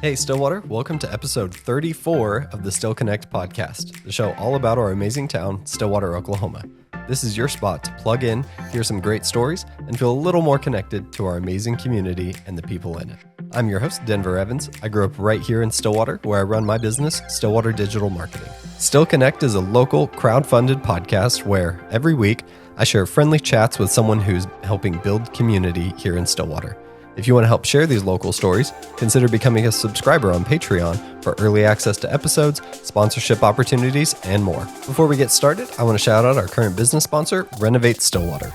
Hey, Stillwater, welcome to episode 34 of the Still Connect podcast, the show all about our amazing town, Stillwater, Oklahoma. This is your spot to plug in, hear some great stories, and feel a little more connected to our amazing community and the people in it. I'm your host, Denver Evans. I grew up right here in Stillwater, where I run my business, Stillwater Digital Marketing. Still Connect is a local, crowd-funded podcast where, every week, I share friendly chats with someone who's helping build community here in Stillwater. If you want to help share these local stories, consider becoming a subscriber on Patreon for early access to episodes, sponsorship opportunities, and more. Before we get started, I want to shout out our current business sponsor, Renovate Stillwater.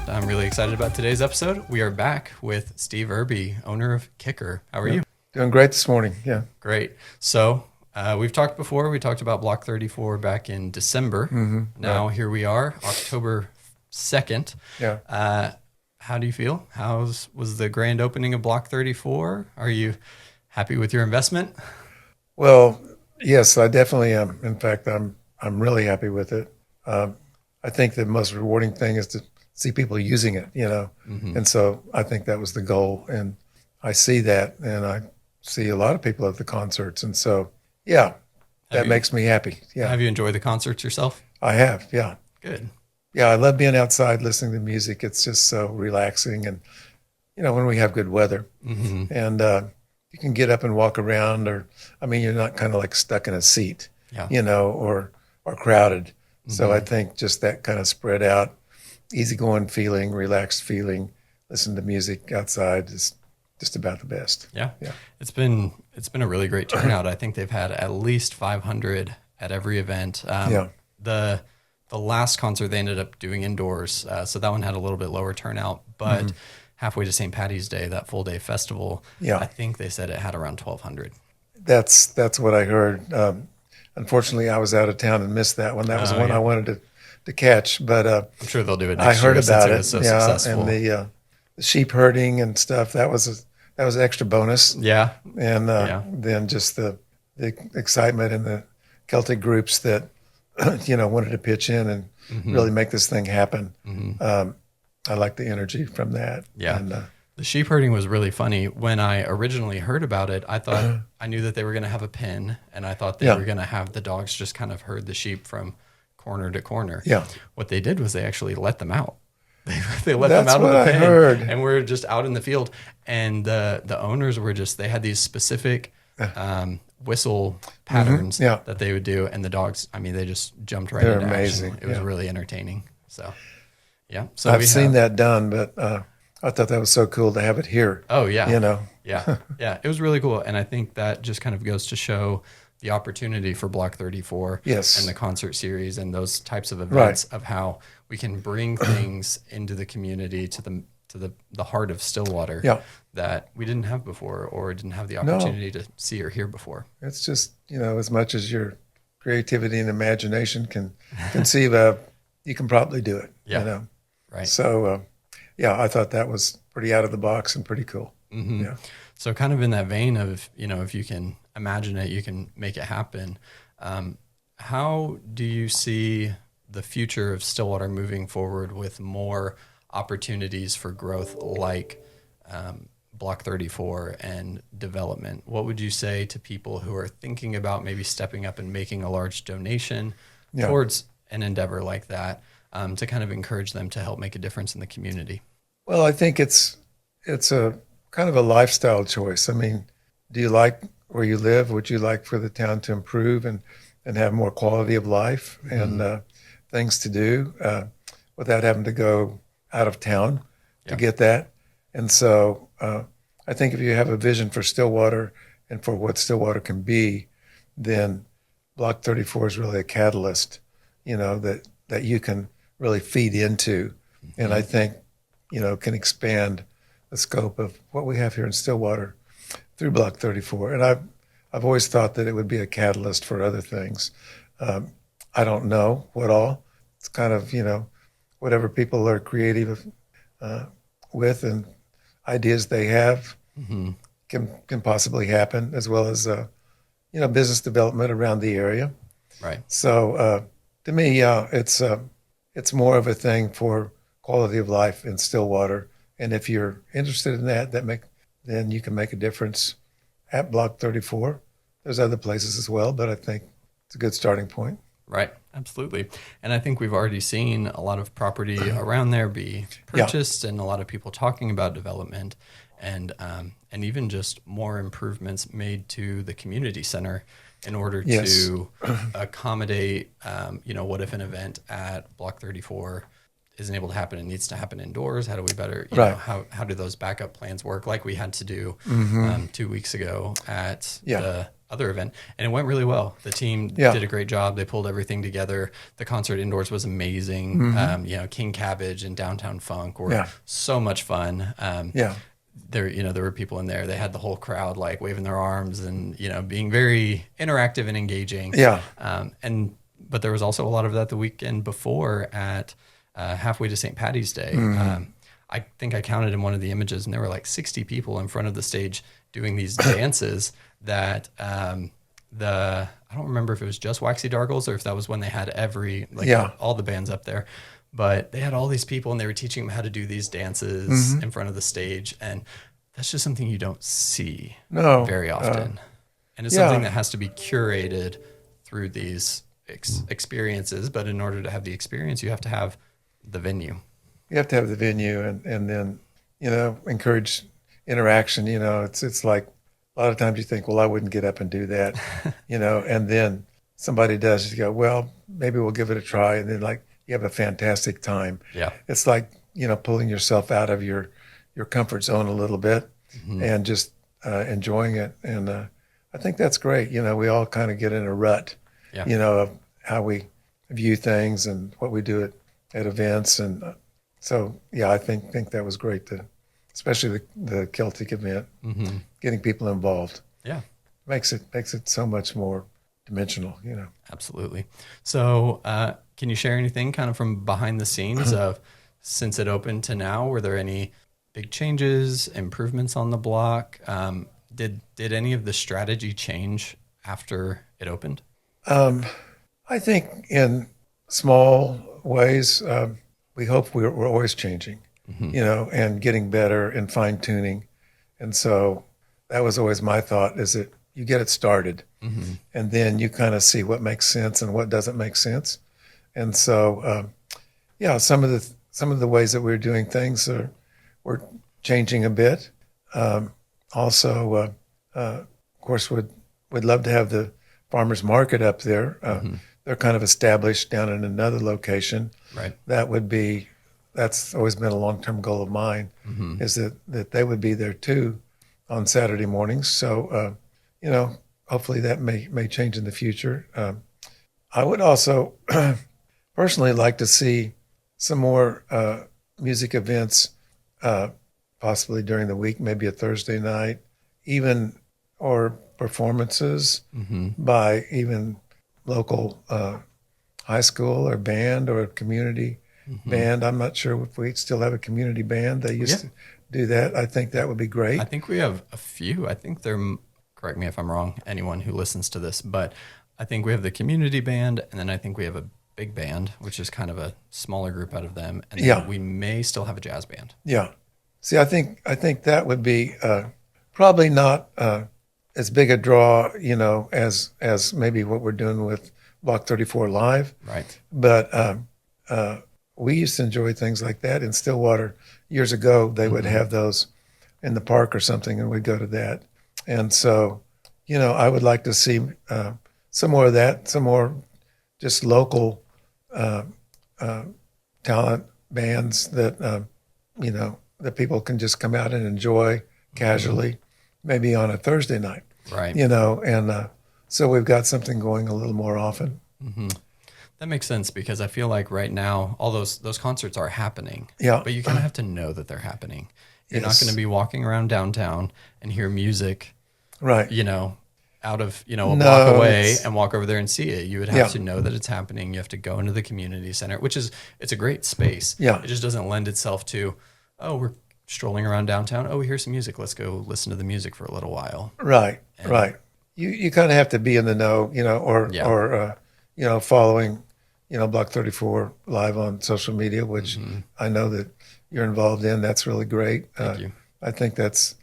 I'm really excited about today's episode. We are back with Steve Irby, owner of Kicker. How are you? Doing great this morning. Yeah. Great. So we've talked before. We talked about Block 34 back in December. Now here we are, October 2nd. Yeah. How do you feel? Was the grand opening of Block 34? Are you happy with your investment? Well, yes, I definitely am. In fact, I'm really happy with it. I think the most rewarding thing is to see people using it, and so I think that was the goal. And I see that, and I see a lot of people at the concerts. And so, yeah, that makes me happy. Yeah. Have you enjoyed the concerts yourself? I have. Yeah. Good. Yeah, I love being outside listening to music. It's just so relaxing. And, when we have good weather and you can get up and walk around you're not kind of like stuck in a seat, or crowded. So I think just that kind of spread out, easygoing feeling, relaxed feeling, listen to music outside is just about the best. Yeah. It's been a really great turnout. I think they've had at least 500 at every event. The last concert they ended up doing indoors, so that one had a little bit lower turnout. But halfway to St. Patty's Day, that full day festival, I think they said it had around 1,200. That's what I heard. Unfortunately, I was out of town and missed that one. That was one I wanted to catch, but I'm sure they'll do it I next year. heard about it it. Was so successful. And the sheep herding and stuff. That was extra bonus. Yeah, and then just the excitement and the Celtic groups that wanted to pitch in and really make this thing happen. I like the energy from that. Yeah. And, the sheep herding was really funny. When I originally heard about it, I thought I knew that they were going to have a pen, and I thought they were going to have the dogs just kind of herd the sheep from corner to corner. Yeah. What they did was they actually let them out. They let That's them out what of the I pen, heard. and we're just out in the field. And the owners were they had these specific whistle patterns that they would do, and the dogs, they just jumped right into amazing. action. It was really entertaining. So, yeah. So I've seen that done, but I thought that was so cool to have it here. Oh, yeah. Yeah. It was really cool. And I think that just kind of goes to show the opportunity for Block 34 and the concert series and those types of events of how we can bring things into the community, to the heart of Stillwater that we didn't have before or didn't have the opportunity to see or hear before. It's just, as much as your creativity and imagination can conceive of, you can probably do it. Yeah. Right. So, I thought that was pretty out of the box and pretty cool. Yeah. So kind of in that vein of, if you can imagine it, you can make it happen. How do you see the future of Stillwater moving forward with more opportunities for growth like Block 34 and development? What would you say to people who are thinking about maybe stepping up and making a large donation towards an endeavor like that, to kind of encourage them to help make a difference in the community? Well, I think it's a kind of a lifestyle choice. Do you like where you live? Would you like for the town to improve and have more quality of life and things to do without having to go out of town to get that? And so I think if you have a vision for Stillwater and for what Stillwater can be, then Block 34 is really a catalyst, that you can really feed into. And I think, can expand the scope of what we have here in Stillwater through Block 34. And I've always thought that it would be a catalyst for other things. I don't know what all. It's kind of, whatever people are creative with and ideas they have can possibly happen, as well as, business development around the area. Right. So to me, it's more of a thing for quality of life in Stillwater. And if you're interested in that, then you can make a difference at Block 34. There's other places as well, but I think it's a good starting point. Right. Absolutely. And I think we've already seen a lot of property around there be purchased and a lot of people talking about development and even just more improvements made to the community center in order to accommodate, what if an event at Block 34 isn't able to happen and needs to happen indoors? How do we better, how do those backup plans work like we had to do 2 weeks ago at the other event? And it went really well. The team did a great job. They pulled everything together. The concert indoors was amazing. King Cabbage and Downtown Funk were so much fun. There were people in there. They had the whole crowd like waving their arms and, being very interactive and engaging. But there was also a lot of that the weekend before at halfway to St. Patty's Day. I think I counted in one of the images and there were like 60 people in front of the stage doing these dances that I don't remember if it was just Waxy Dargles or if that was when they had all the bands up there. But they had all these people and they were teaching them how to do these dances in front of the stage. And that's just something you don't see very often. And it's something that has to be curated through these experiences. But in order to have the experience, you have to have the venue. You have to have the venue and then, encourage interaction. It's like a lot of times you think, well, I wouldn't get up and do that, and then somebody does. You go, well, maybe we'll give it a try. And then you have a fantastic time. Yeah. It's like, pulling yourself out of your comfort zone a little bit and just enjoying it. And I think that's great. We all kind of get in a rut, of how we view things and what we do at events. And I think that was great, especially the Celtic event, getting people involved. Yeah. Makes it so much more dimensional, Absolutely. So can you share anything kind of from behind the scenes of since it opened to now? Were there any big changes, improvements on the block? Did any of the strategy change after it opened? I think in small ways, we hope we're always changing, and getting better and fine tuning. And so that was always my thought, is that you get it started and then you kind of see what makes sense and what doesn't make sense. And so, some of the ways that we're doing things we're changing a bit. Also, of course, we'd love to have the farmers market up there. They're kind of established down in another location. Right. That's always been a long-term goal of mine, is that they would be there too on Saturday mornings. So, hopefully that may change in the future. I would also personally like to see some more music events, possibly during the week, maybe a Thursday night, or performances by even local high school or band or a community band. I'm not sure if we still have a community band. They used to do that. I think that would be great. I think we have a few. I think correct me if I'm wrong, anyone who listens to this, but I think we have the community band, and then I think we have a big band, which is kind of a smaller group out of them, and then we may still have a jazz band. Yeah. See, I think that would be probably not as big a draw, as maybe what we're doing with Block 34 Live. Right. But we used to enjoy things like that in Stillwater years ago. They would have those in the park or something, and we'd go to that. And so, I would like to see some more of that, some more just local talent bands that, that people can just come out and enjoy casually, maybe on a Thursday night. Right. And so we've got something going a little more often. That makes sense, because I feel like right now all those concerts are happening. Yeah. But you kind of have to know that they're happening. You're not going to be walking around downtown and hear music, right? Out of a block away and walk over there and see it. You would have to know that it's happening. You have to go into the community center, it's a great space. Yeah. It just doesn't lend itself to, we're strolling around downtown. Oh, we hear some music. Let's go listen to the music for a little while. Right. Right. You kind of have to be in the know, or following, Block 34 Live on social media, which I know that you're involved in. That's really great. Thank you. I think that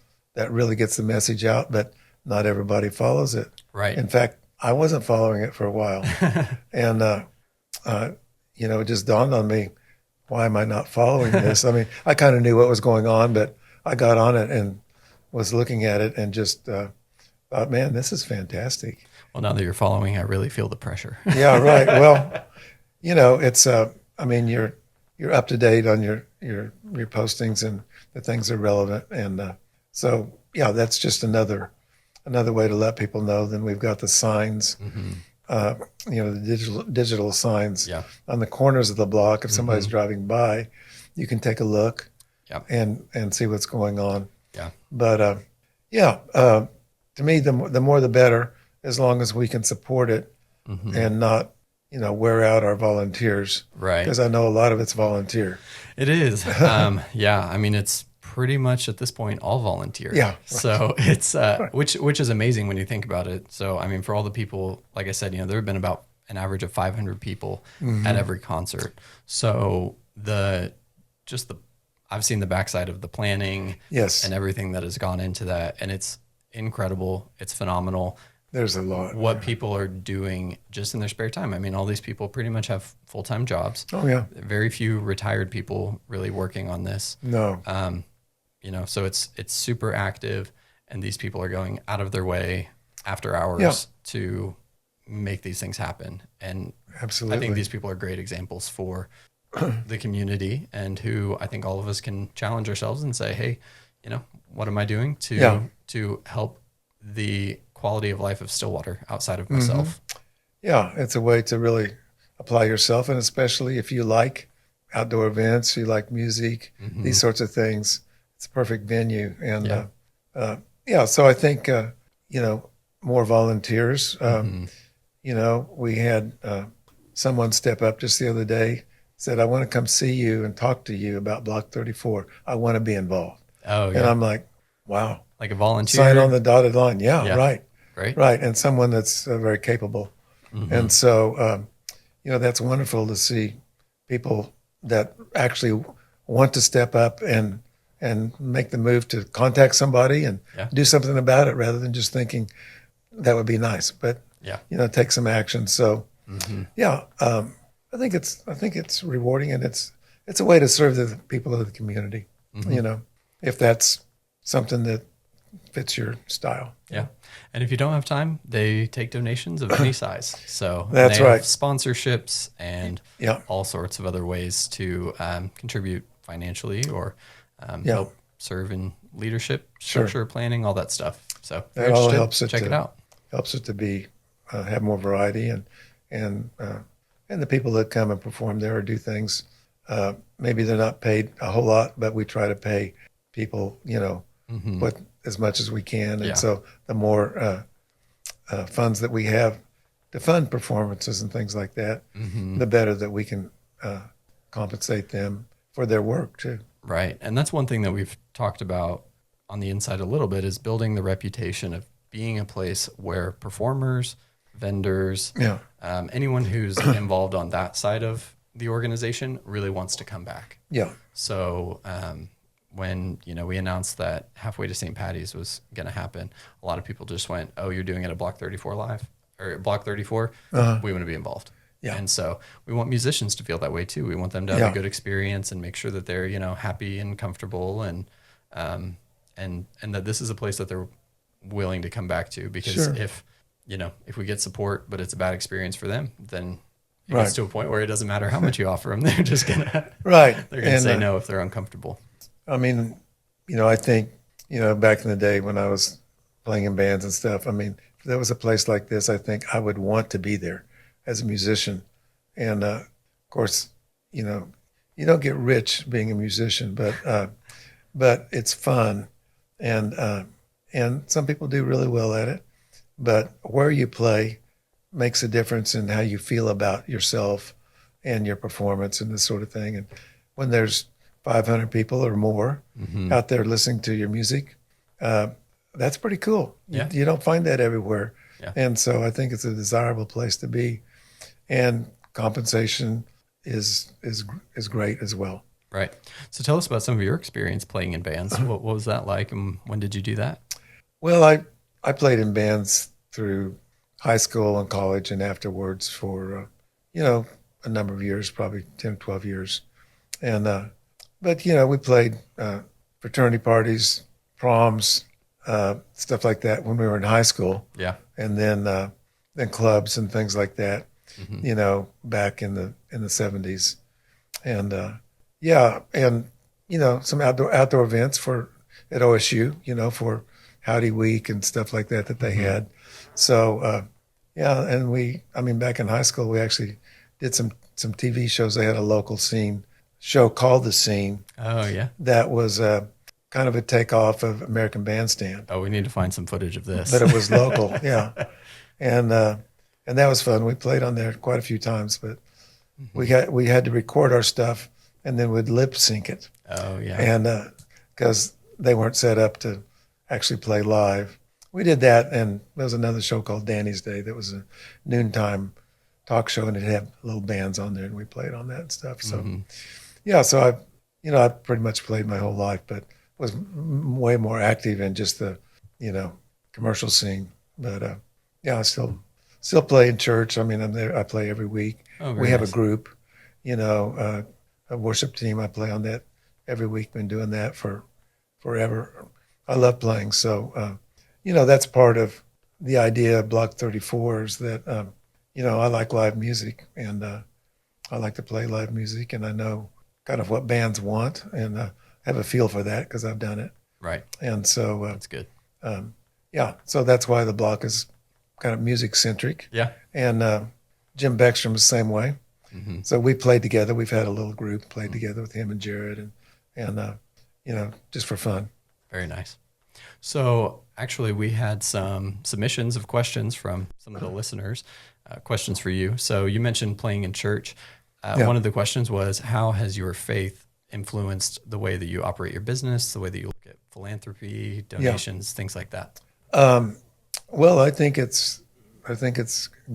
really gets the message out. But not everybody follows it. Right. In fact, I wasn't following it for a while. And, it just dawned on me, why am I not following this? I mean, I kind of knew what was going on, but I got on it and was looking at it and just thought, man, this is fantastic. Well, now that you're following, I really feel the pressure. Yeah, right. Well, it's, you're up to date on your postings and the things are relevant. And so, yeah, that's just another way to let people know. Then we've got the signs, the digital signs on the corners of the block. If somebody's driving by, you can take a look and see what's going on. Yeah. But to me, the more the better, as long as we can support it and not, wear out our volunteers. Right. Because I know a lot of it's volunteer. It is. Yeah. I mean, it's pretty much at this point all volunteer. Yeah. So it's which is amazing when you think about it. So I mean, for all the people, like I said, there have been about an average of 500 people at every concert. So I've seen the backside of the planning, and everything that has gone into that, and it's incredible. It's phenomenal. There's a lot. What people are doing just in their spare time. I mean, all these people pretty much have full-time jobs. Oh yeah. Very few retired people really working on this. No. So it's super active, and these people are going out of their way after hours to make these things happen. And absolutely, I think these people are great examples for the community, and who I think all of us can challenge ourselves and say, hey, what am I doing to help the quality of life of Stillwater outside of myself? Yeah, it's a way to really apply yourself, and especially if you like outdoor events, you like music, these sorts of things, it's a perfect venue. And so I think more volunteers. We had someone step up just the other day, said, I want to come see you and talk to you about Block 34. I want to be involved. Oh, yeah. And I'm like, wow. Like a volunteer? Sign on the dotted line. Yeah. Right. Great. Right. And someone that's very capable. And so, that's wonderful to see people that actually want to step up and make the move to contact somebody and do something about it, rather than just thinking that would be nice, but take some action. So I think it's rewarding, and it's a way to serve the people of the community, if that's something that fits your style. Yeah. And if you don't have time, they take donations of any size. So that's they right. have sponsorships and all sorts of other ways to contribute financially or help serve in leadership, structure, planning, all that stuff. So that all helps it. Check it out. Helps it to be have more variety, and the people that come and perform there or do things, maybe they're not paid a whole lot, but we try to pay people, what as much as we can, and so the more funds that we have to fund performances and things like that, the better that we can compensate them for their work too. Right. And that's one thing that we've talked about on the inside a little bit, is building the reputation of being a place where performers, vendors, anyone who's involved on that side of the organization really wants to come back. Yeah. So when we announced that Halfway to St. Patty's was going to happen, a lot of people just went, "Oh, you're doing it at Block 34 Live or Block 34? We want to be involved." Yeah. And so we want musicians to feel that way too. We want them to have a good experience and make sure that they're happy and comfortable, and that this is a place that they're willing to come back to, because if we get support but it's a bad experience for them, then it gets to a point where it doesn't matter how much you offer them, they're just gonna they're gonna say no if they're uncomfortable. I mean, I think back in the day when I was playing in bands and stuff, I mean, if there was a place like this, I think I would want to be there as a musician. And of course, you don't get rich being a musician, but it's fun, and some people do really well at it. But where you play makes a difference in how you feel about yourself and your performance and this sort of thing. And when there's 500 people or more out there listening to your music, that's pretty cool. Yeah. You don't find that everywhere. Yeah. And so I think it's a desirable place to be. And compensation is great as well. Right. So tell us about some of your experience playing in bands. What was that like, and when did you do that? Well, I played in bands through high school and college and afterwards for, a number of years, probably 10, 12 years. And, but, we played fraternity parties, proms, stuff like that when we were in high school. Yeah. And then clubs and things like that, back in the 70s. And, some outdoor events at OSU, for Howdy Week and stuff like that they had. So, and back in high school, we actually did some TV shows. They had a local scene show called The Scene. Oh, yeah. That was kind of a takeoff of American Bandstand. Oh, we need to find some footage of this. But it was local, yeah. And that was fun. We played on there quite a few times, but we had to record our stuff and then we'd lip sync it. Oh, yeah. And because they weren't set up to actually play live. We did that, and there was another show called Danny's Day that was a noontime talk show, and it had little bands on there, and we played on that and stuff. So, so I pretty much played my whole life, but was way more active in just the, commercial scene. But I still play in church. I mean, I'm there. I play every week. Oh, we have nice. a group, a worship team. I play on that every week. Been doing that for forever. I love playing. So, that's part of the idea of Block 34 is that, I like live music and I like to play live music, and I know kind of what bands want, and I have a feel for that because I've done it. Right. And so That's good. so that's why the block is kind of music centric. Yeah. And Jim Beckstrom is the same way. Mm-hmm. So we played together. We've had a little group played together with him and Jared, and just for fun. Very nice. So actually, we had some submissions of questions from some of the listeners, questions for you. So you mentioned playing in church. One of the questions was, how has your faith influenced the way that you operate your business, the way that you look at philanthropy, donations, things like that? Well, I think it's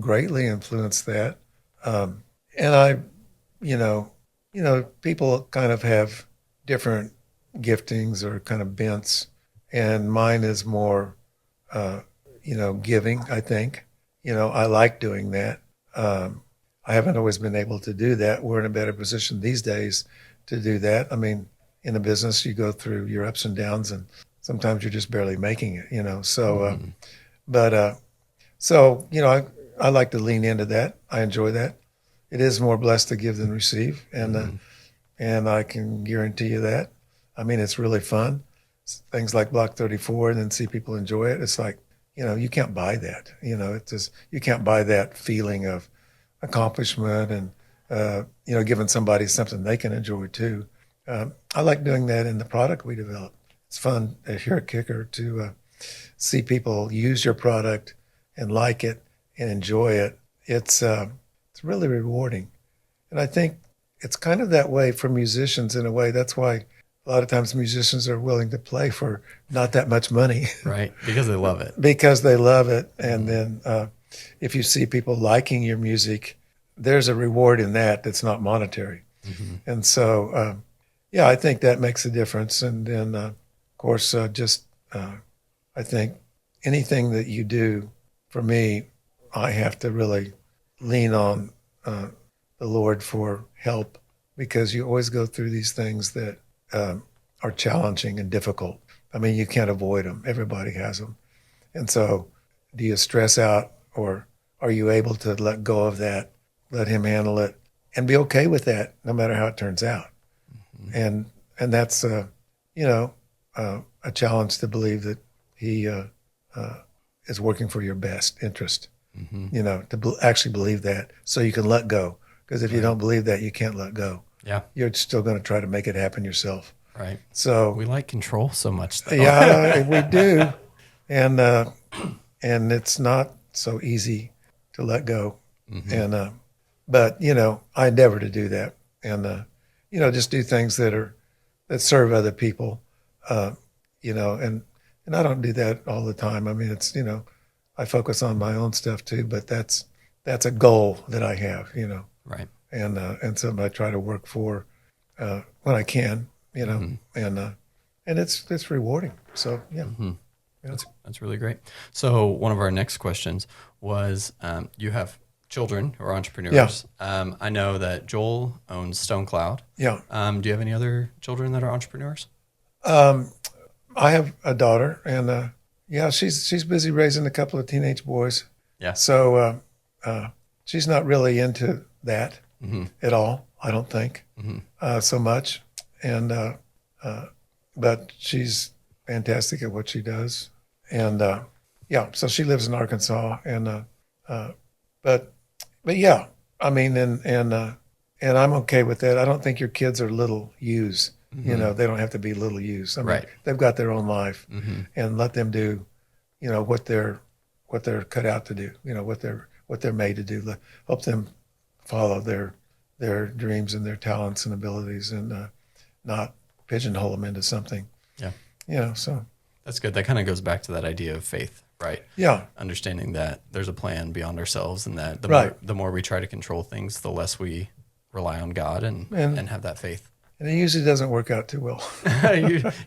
greatly influenced that. And people kind of have different giftings or kind of bents, and mine is more, giving, I think. I like doing that. I haven't always been able to do that. We're in a better position these days to do that. I mean, in a business, you go through your ups and downs, and sometimes you're just barely making it, So, I like to lean into that. I enjoy that. It is more blessed to give than receive, and I can guarantee you that. I mean, it's really fun. Things like Block 34, and then see people enjoy it. It's like, you can't buy that. It's just, you can't buy that feeling of accomplishment and, giving somebody something they can enjoy too. I like doing that in the product we develop. It's fun here at Kicker to see people use your product and like it and enjoy it. It's really rewarding. And I think it's kind of that way for musicians in a way. That's why a lot of times musicians are willing to play for not that much money. Right, because they love it. Because they love it. And then if you see people liking your music, there's a reward in that that's not monetary. Mm-hmm. And so, I think that makes a difference. And then, of course, I think anything that you do, for me, I have to really lean on the Lord for help, because you always go through these things that are challenging and difficult. I mean, you can't avoid them. Everybody has them. And so do you stress out, or are you able to let go of that, let him handle it, and be okay with that no matter how it turns out? Mm-hmm. And that's, a challenge to believe that he is working for your best interest, to actually believe that so you can let go. Because if you don't believe that, you can't let go. Yeah, you're still going to try to make it happen yourself. Right. So we like control so much, though. Yeah, we do, and it's not so easy to let go. Mm-hmm. And but I endeavor to do that, and just do things that serve other people. And I don't do that all the time. I mean, it's I focus on my own stuff too, but that's a goal that I have. Right. And something I try to work for when I can, and it's rewarding. So yeah. Mm-hmm. That's really great. So one of our next questions was, you have children who are entrepreneurs. I know that Joel owns Stone Cloud. Yeah. Do you have any other children that are entrepreneurs? I have a daughter, and she's busy raising a couple of teenage boys. Yeah. So she's not really into that at all. I don't think so much, and but she's fantastic at what she does, and so she lives in Arkansas, and but yeah, I mean, and I'm okay with that. I don't think your kids are little U's. You know, they don't have to be little U's. I mean, Right. they've got their own life, and let them do, what they're cut out to do. What they're made to do. Help them follow their dreams and their talents and abilities, and not pigeonhole them into something. Yeah. So That's good. That kind of goes back to that idea of faith, right? yeah, Understanding that there's a plan beyond ourselves, and that Right. the more we try to control things, the less we rely on God and have that faith. and it usually doesn't work out too well.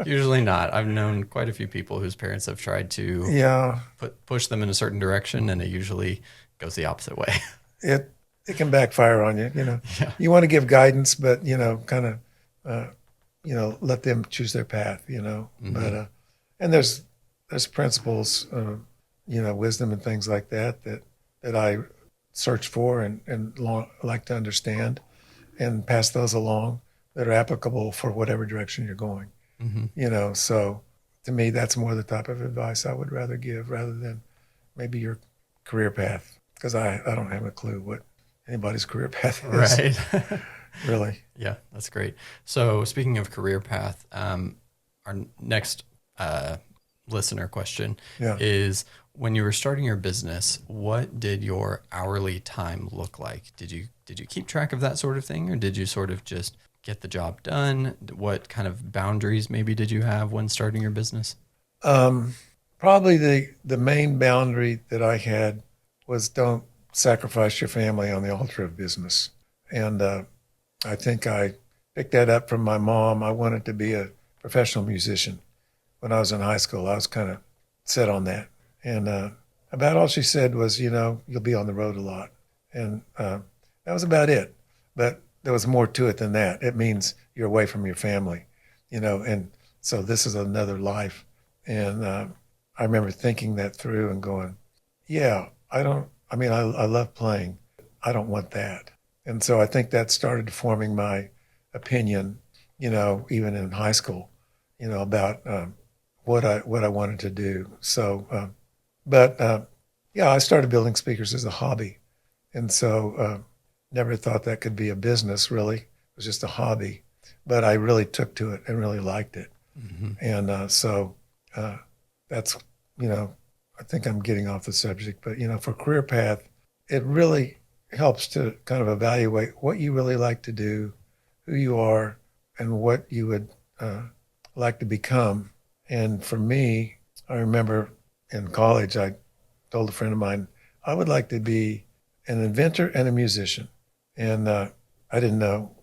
Usually not. I've known quite a few people whose parents have tried to Yeah, push them in a certain direction, and it usually goes the opposite way. it can backfire on you. Yeah. You want to give guidance, but kind of let them choose their path. But and there's principles, wisdom and things like that I search for and like to understand, and pass those along that are applicable for whatever direction you're going. So to me, that's more the type of advice I would rather give, rather than maybe your career path, because I don't have a clue what anybody's career path is. Right. Really. Yeah, that's great. So speaking of career path, our next listener question Yeah. is, when you were starting your business, what did your hourly time look like? Did you keep track of that sort of thing, or did you sort of just get the job done? What kind of boundaries maybe did you have when starting your business? Probably the main boundary that I had was, don't sacrifice your family on the altar of business. And I think I picked that up from my mom. I wanted to be a professional musician. When I was in high school, I was kind of set on that. And about all she said was, you'll be on the road a lot. And that was about it. But there was more to it than that. It means you're away from your family, and so this is another life. And I remember thinking that through and going, yeah, I love playing. I don't want that. And so I think that started forming my opinion, even in high school, about what I wanted to do. So, I started building speakers as a hobby. And so never thought that could be a business, really. It was just a hobby. But I really took to it and really liked it. And so that's, I think I'm getting off the subject. But, for career path, it really helps to kind of evaluate what you really like to do, who you are, and what you would like to become. And for me, I remember in college, I told a friend of mine, I would like to be an inventor and a musician. And I didn't know,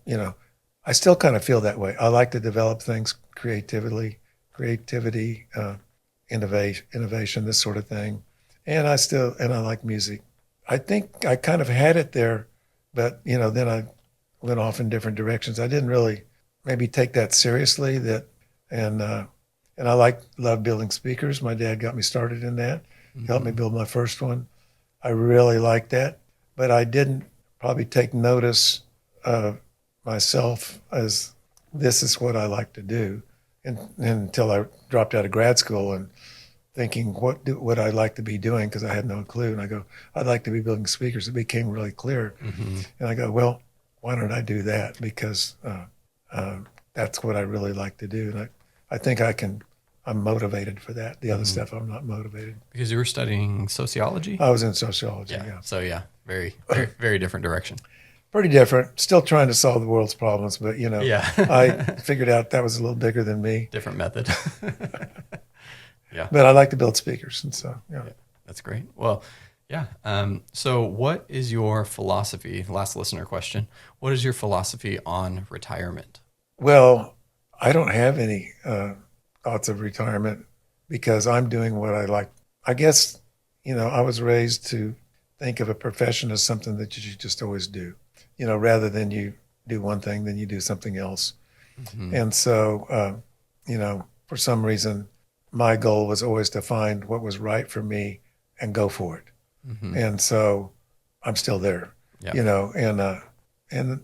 I still kind of feel that way. I like to develop things, creativity, innovation, this sort of thing. And I like music. I think I kind of had it there, but, then I went off in different directions. I didn't really maybe take that seriously, and I love building speakers. My dad got me started in that. He helped me build my first one. I really liked that, but I didn't probably take notice of myself as, this is what I like to do, and until I dropped out of grad school and thinking, what would I like to be doing? Because I had no clue. And I go, I'd like to be building speakers. It became really clear. And I go, well, why don't I do that? Because that's what I really like to do. And I think I'm motivated for that. The other stuff, I'm not motivated. Because you were studying sociology? I was in sociology, yeah. So very, very, very different direction. Pretty different. Still trying to solve the world's problems, but Yeah. I figured out that was a little bigger than me. Different method. Yeah. But I like to build speakers, and so yeah. That's great. Well, yeah. So what is your philosophy? Last listener question. What is your philosophy on retirement? Well, I don't have any thoughts of retirement because I'm doing what I like. I guess, I was raised to think of a profession as something that you should just always do, rather than you do one thing, then you do something else. Mm-hmm. And so, for some reason, my goal was always to find what was right for me and go for it. Mm-hmm. And so I'm still there, Yeah. and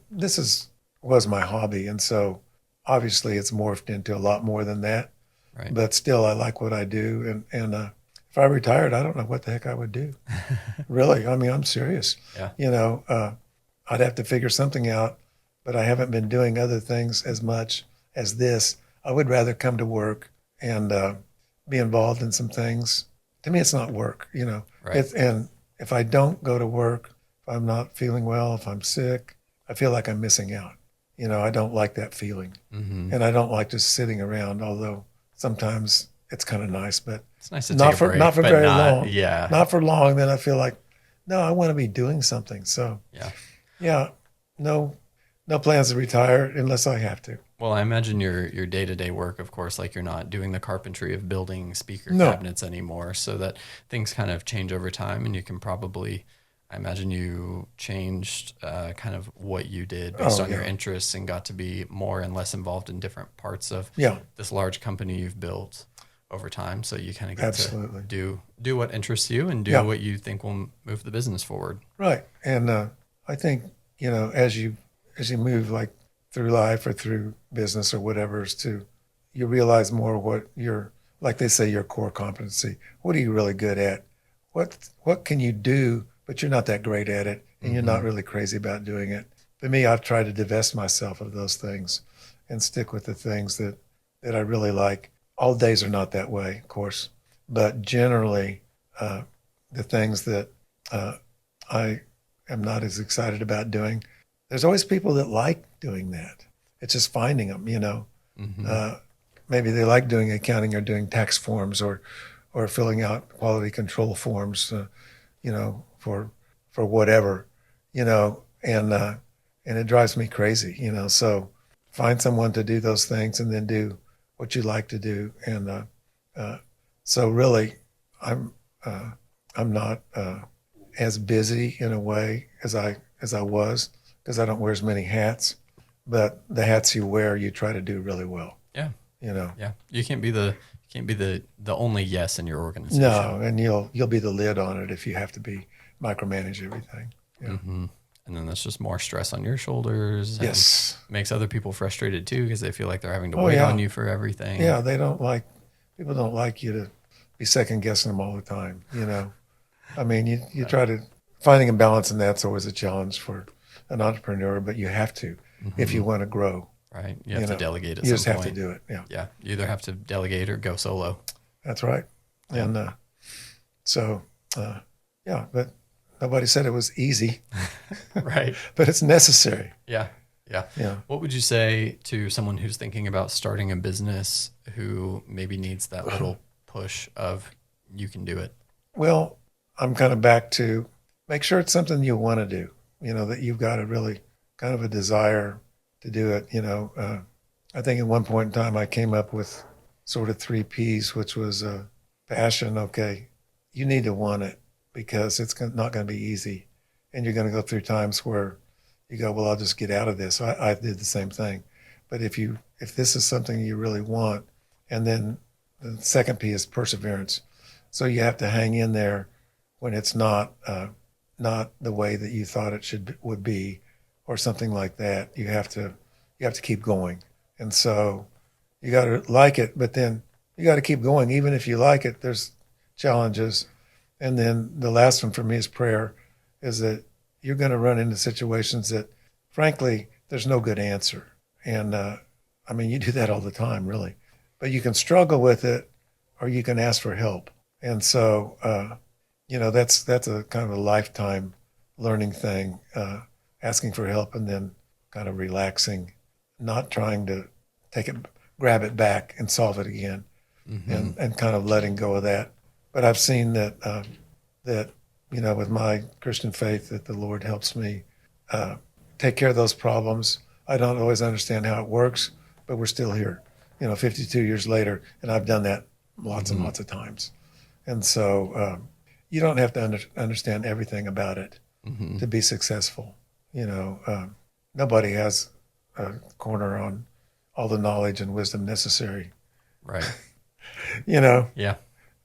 was my hobby. And so obviously it's morphed into a lot more than that, Right. but still I like what I do. And if I retired, I don't know what the heck I would do. Really. I mean, I'm serious. Yeah. I'd have to figure something out, but I haven't been doing other things as much as this. I would rather come to work and be involved in some things. To me, it's not work, Right. And if I don't go to work, if I'm not feeling well, if I'm sick, I feel like I'm missing out. I don't like that feeling. Mm-hmm. And I don't like just sitting around, although sometimes it's kind of nice, but It's nice to take a break, not for but very not, long. yeah. Not for long. Then I feel like, no, I want to be doing something. So Yeah. yeah, no plans to retire unless I have to. Well, I imagine your day-to-day work, of course, like you're not doing the carpentry of building speaker No. cabinets anymore, so that things kind of change over time, and you can probably, I imagine you changed kind of what you did based Oh, on your yeah. interests and got to be more and less involved in different parts of Yeah, this large company you've built over time. So you kind of get absolutely. to do what interests you and do Yeah. what you think will move the business forward. Right. And I think, as you move like through life or through business or whatever, you realize more what like they say, your core competency. What are you really good at? What can you do, but you're not that great at it, and you're not Mhm. really crazy about doing it. For me, I've tried to divest myself of those things and stick with the things that I really like. All days are not that way, of course, but generally, the things that I am not as excited about doing, there's always people that like doing that. It's just finding them, Mhm. maybe they like doing accounting or doing tax forms or filling out quality control forms, for whatever, and it drives me crazy, So find someone to do those things and then do what you like to do. And so really, I'm I'm not as busy in a way as I was, because I don't wear as many hats. But the hats you wear, you try to do really well. Yeah. You know. Yeah. You can't be the only yes in your organization. No, and you'll be the lid on it if you have to micromanage everything. Yeah. Mm-hmm. And then that's just more stress on your shoulders. And Yes. makes other people frustrated too because they feel like they're having to Oh, wait yeah. on you for everything. Yeah, people don't like you to be second guessing them all the time. I mean, you try to finding a balance, and that's always a challenge for an entrepreneur. But you have to if you want to grow. Right. You have to delegate at You some just have point. to do it. Yeah, Yeah. You either have to delegate or go solo. that's right. Yeah. And yeah, but nobody said it was easy, Right. but it's necessary. Yeah. Yeah. Yeah. What would you say to someone who's thinking about starting a business who maybe needs that little push of you can do it? Well, I'm kind of back to make sure it's something you want to do, that you've got a really kind of a desire to do it. I think at one point in time I came up with sort of 3 P's, which was passion. Okay, you need to want it because it's not going to be easy. And you're going to go through times where you go, well, I'll just get out of this. I did the same thing. But if this is something you really want, and then the second P is perseverance. So you have to hang in there when it's not the way that you thought it would be, or something like that. You have to keep going. And so you got to like it, but then you got to keep going. Even if you like it, there's challenges. And then the last one for me is prayer, is that you're going to run into situations that, frankly, there's no good answer. And I mean, you do that all the time, really. But you can struggle with it, or you can ask for help. And so, that's a kind of a lifetime learning thing, asking for help and then kind of relaxing, not trying to grab it back and solve it again, and kind of letting go of that. But I've seen that, with my Christian faith, that the Lord helps me take care of those problems. I don't always understand how it works, but we're still here, 52 years later, and I've done that lots and lots of times. And so you don't have to understand everything about it to be successful. You know, nobody has a corner on all the knowledge and wisdom necessary. Right. You know? Yeah.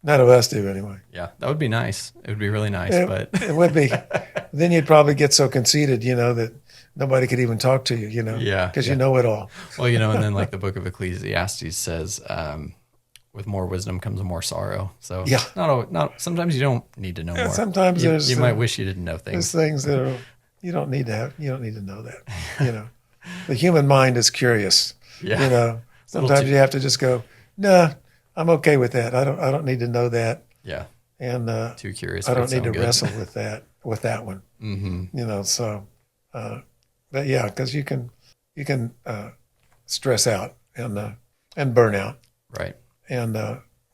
None of us do anyway. Yeah. That would be nice. It would be really nice, but it would be. Then you'd probably get so conceited, you know, that nobody could even talk to you, you know? Yeah. Because you know it all. Well, you know, and then like the book of Ecclesiastes says, with more wisdom comes more sorrow. So yeah, not sometimes you don't need to know more. Sometimes you might wish you didn't know things. There's things that are, you don't need to know that. You know, the human mind is curious. Yeah. You know, sometimes you have to just go, nah, I'm okay with that. I don't need to know that. Yeah. And too curious. I don't need to wrestle with that one. You know, so, but yeah, because you can stress out and burn out. Right. And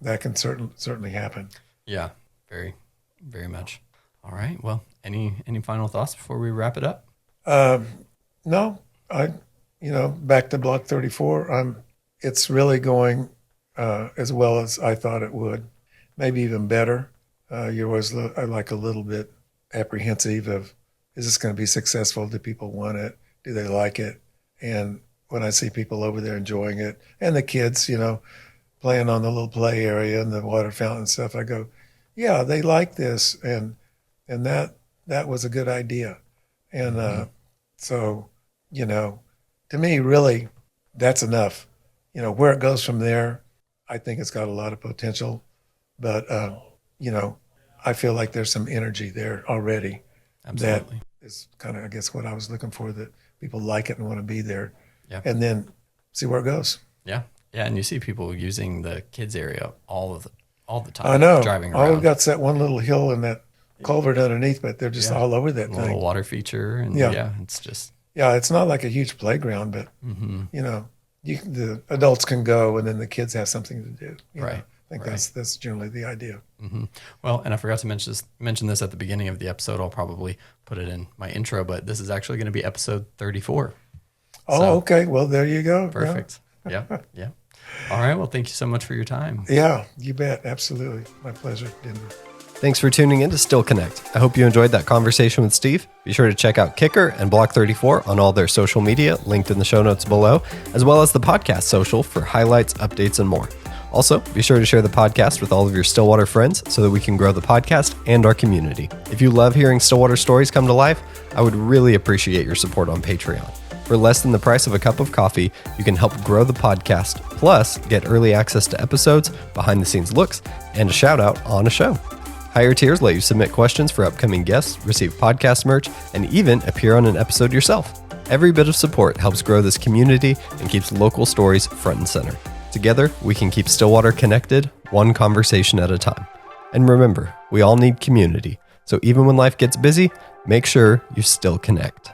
that can certainly happen. Yeah, very, very much. All right. Well, any final thoughts before we wrap it up? No, back to Block 34. It's really going as well as I thought it would, maybe even better. You're always like a little bit apprehensive of, is this going to be successful? Do people want it? Do they like it? And when I see people over there enjoying it, and the kids, you know, playing on the little play area and the water fountain and stuff, I go, yeah, they like this, and that was a good idea. And so, you know, to me, really, that's enough. You know, where it goes from there, I think it's got a lot of potential, but you know, I feel like there's some energy there already. Absolutely. That is kind of, I guess, what I was looking for, that people like it and want to be there. Yeah. And then see where it goes. Yeah. Yeah. And you see people using the kids area all the time. I know. Driving all around. we've got's that one little hill and that culvert underneath, but they're just all over that a thing. little water feature. And it's just. Yeah. It's not like a huge playground, but you know, the adults can go and then the kids have something to do. Right. Know? I think that's generally the idea. Well, and I forgot to mention this at the beginning of the episode. I'll probably put it in my intro, but this is actually going to be episode 34. Oh, okay. Well, there you go. Perfect. Yeah. Yeah. All right. Well, thank you so much for your time. Yeah, you bet. Absolutely. My pleasure, Denver. Thanks for tuning in to Still Connect. I hope you enjoyed that conversation with Steve. Be sure to check out Kicker and Block 34 on all their social media, linked in the show notes below, as well as the podcast social for highlights, updates, and more. Also, be sure to share the podcast with all of your Stillwater friends so that we can grow the podcast and our community. If you love hearing Stillwater stories come to life, I would really appreciate your support on Patreon. For less than the price of a cup of coffee, you can help grow the podcast, plus get early access to episodes, behind-the-scenes looks, and a shout-out on a show. Higher tiers let you submit questions for upcoming guests, receive podcast merch, and even appear on an episode yourself. Every bit of support helps grow this community and keeps local stories front and center. Together, we can keep Stillwater connected, one conversation at a time. And remember, we all need community. So even when life gets busy, make sure you still connect.